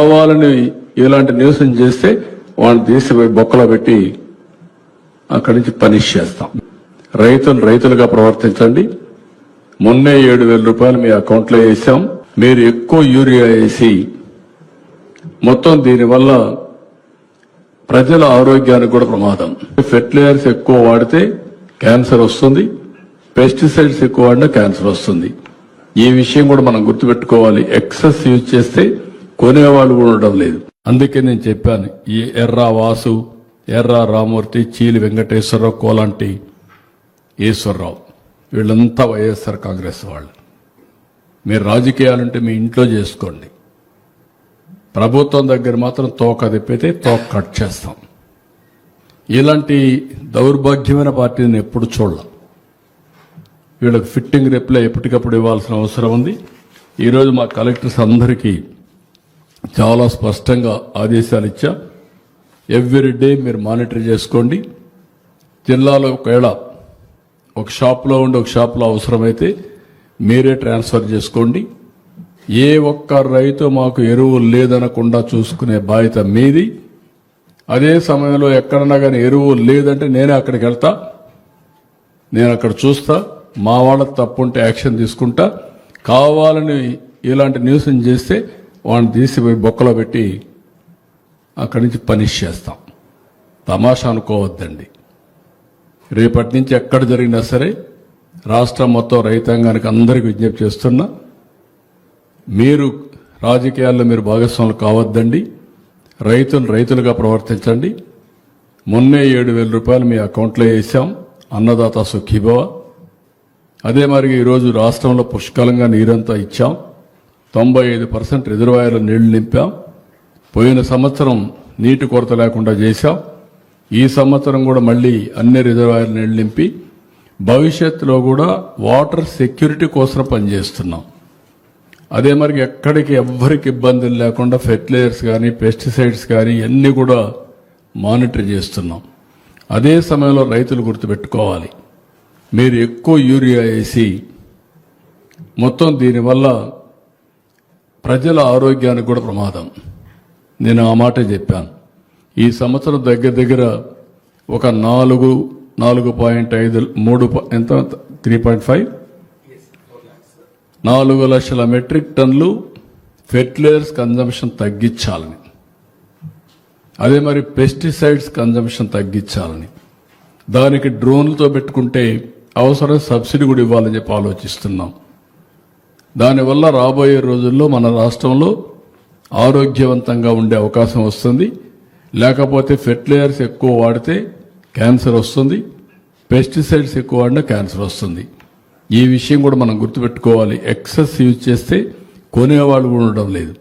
కావాలని ఇలాంటి న్యూస్ చేస్తే వాళ్ళని తీసిపోయి బొక్కలో పెట్టి అక్కడి నుంచి పనిష్ చేస్తాం. రైతులుగా ప్రవర్తించండి. మొన్నే 7,000 రూపాయలు మీ అకౌంట్లో వేసాం. మీరు ఎక్కువ యూరియా వేసి మొత్తం దీనివల్ల ప్రజల ఆరోగ్యానికి కూడా ప్రమాదం. ఫెర్టిలైజర్స్ ఎక్కువ వాడితే క్యాన్సర్ వస్తుంది, పెస్టిసైడ్స్ ఎక్కువ వాడినా క్యాన్సర్ వస్తుంది. ఈ విషయం కూడా మనం గుర్తుపెట్టుకోవాలి. ఎక్సెస్ యూజ్ చేస్తే కొనేవాళ్ళు కూడా ఉండడం లేదు. అందుకే నేను చెప్పాను, ఈ ఎర్రా వాసు, ఎర్రా రామూర్తి, చీలి వెంకటేశ్వరరావు, కోలాంటి ఈశ్వరరావు వీళ్ళంతా వైఎస్ఆర్ కాంగ్రెస్ వాళ్ళు. మీరు రాజకీయాలంటే మీ ఇంట్లో చేసుకోండి. ప్రభుత్వం దగ్గర మాత్రం తోక తిప్పితే తోక కట్ చేస్తాం. ఇలాంటి దౌర్భాగ్యమైన పార్టీని ఎప్పుడు చూడలేం. వీళ్ళకి ఫిట్టింగ్ రిప్లై ఎప్పటికప్పుడు ఇవ్వాల్సిన అవసరం ఉంది. ఈరోజు మా కలెక్టర్స్ అందరికీ చాలా స్పష్టంగా ఆదేశాలు ఇచ్చా. ఎవ్రీ డే మీరు మానిటర్ చేసుకోండి. జిల్లాలో ఒకవేళ ఒక షాప్లో ఉండి ఒక షాప్లో అవసరమైతే మీరే ట్రాన్స్ఫర్ చేసుకోండి. ఏ ఒక్క రైతు మాకు ఎరువులు లేదనకుండా చూసుకునే బాధ్యత మీది. అదే సమయంలో ఎక్కడన్నా కానీ ఎరువులు లేదంటే నేనే అక్కడికి వెళ్తా, నేను అక్కడ చూస్తా. మా వాళ్ళ తప్పుంటే యాక్షన్ తీసుకుంటా. కావాలని ఇలాంటి న్యూస్ చేస్తే వాళ్ళని తీసిపోయి బొక్కలో పెట్టి అక్కడి నుంచి పనిష్ చేస్తాం. తమాషా అనుకోవద్దండి. రేపటి నుంచి ఎక్కడ జరిగినా సరే రాష్ట్రం మొత్తం రైతాంగానికి అందరికీ విజ్ఞప్తి చేస్తున్నా, మీరు రాజకీయాల్లో మీరు భాగస్వాములు కావద్దండి. రైతులుగా ప్రవర్తించండి. మొన్నే 7,000 రూపాయలు మీ అకౌంట్లో వేసాం. అన్నదాత సుఖీభవ. అదే మరి ఈరోజు రాష్ట్రంలో పుష్కలంగా నీరంతా ఇచ్చాం. 95% రిజర్వాయర్ల నీళ్లు నింపాం. పోయిన సంవత్సరం నీటి కొరత లేకుండా చేశాం. ఈ సంవత్సరం కూడా మళ్లీ అన్ని రిజర్వాయర్ల నీళ్లు నింపి భవిష్యత్తులో కూడా వాటర్ సెక్యూరిటీ కోసం పనిచేస్తున్నాం. అదే మరి ఎక్కడికి ఎవ్వరికి ఇబ్బందులు లేకుండా ఫెర్టిలైజర్స్ కానీ పెస్టిసైడ్స్ కానీ అన్ని కూడా మానిటర్ చేస్తున్నాం. అదే సమయంలో రైతులు గుర్తుపెట్టుకోవాలి, మీరు ఎక్కువ యూరియా వేసి మొత్తం దీనివల్ల ప్రజల ఆరోగ్యానికి కూడా ప్రమాదం. నేను ఆ మాట చెప్పాను. ఈ సంవత్సరం దగ్గర ఒక 4.5 ఎంత 3.5 4 లక్షల మెట్రిక్ టన్నులు ఫెర్టిలైజర్స్ కన్జంప్షన్ తగ్గించాలని, అదే మరి పెస్టిసైడ్స్ కన్జంప్షన్ తగ్గించాలని, దానికి డ్రోన్లతో పెట్టుకుంటే అవసరం సబ్సిడీ కూడా ఇవ్వాలని చెప్పి ఆలోచిస్తున్నాం. దానివల్ల రాబోయే రోజుల్లో మన రాష్ట్రంలో ఆరోగ్యవంతంగా ఉండే అవకాశం వస్తుంది. లేకపోతే ఫెర్టిలైజర్స్ ఎక్కువ వాడితే క్యాన్సర్ వస్తుంది, పెస్టిసైడ్స్ ఎక్కువ వాడినా క్యాన్సర్ వస్తుంది. ఈ విషయం కూడా మనం గుర్తుపెట్టుకోవాలి. ఎక్సెస్ యూజ్ చేస్తే కొనేవాళ్ళు కూడా ఉండడం లేదు.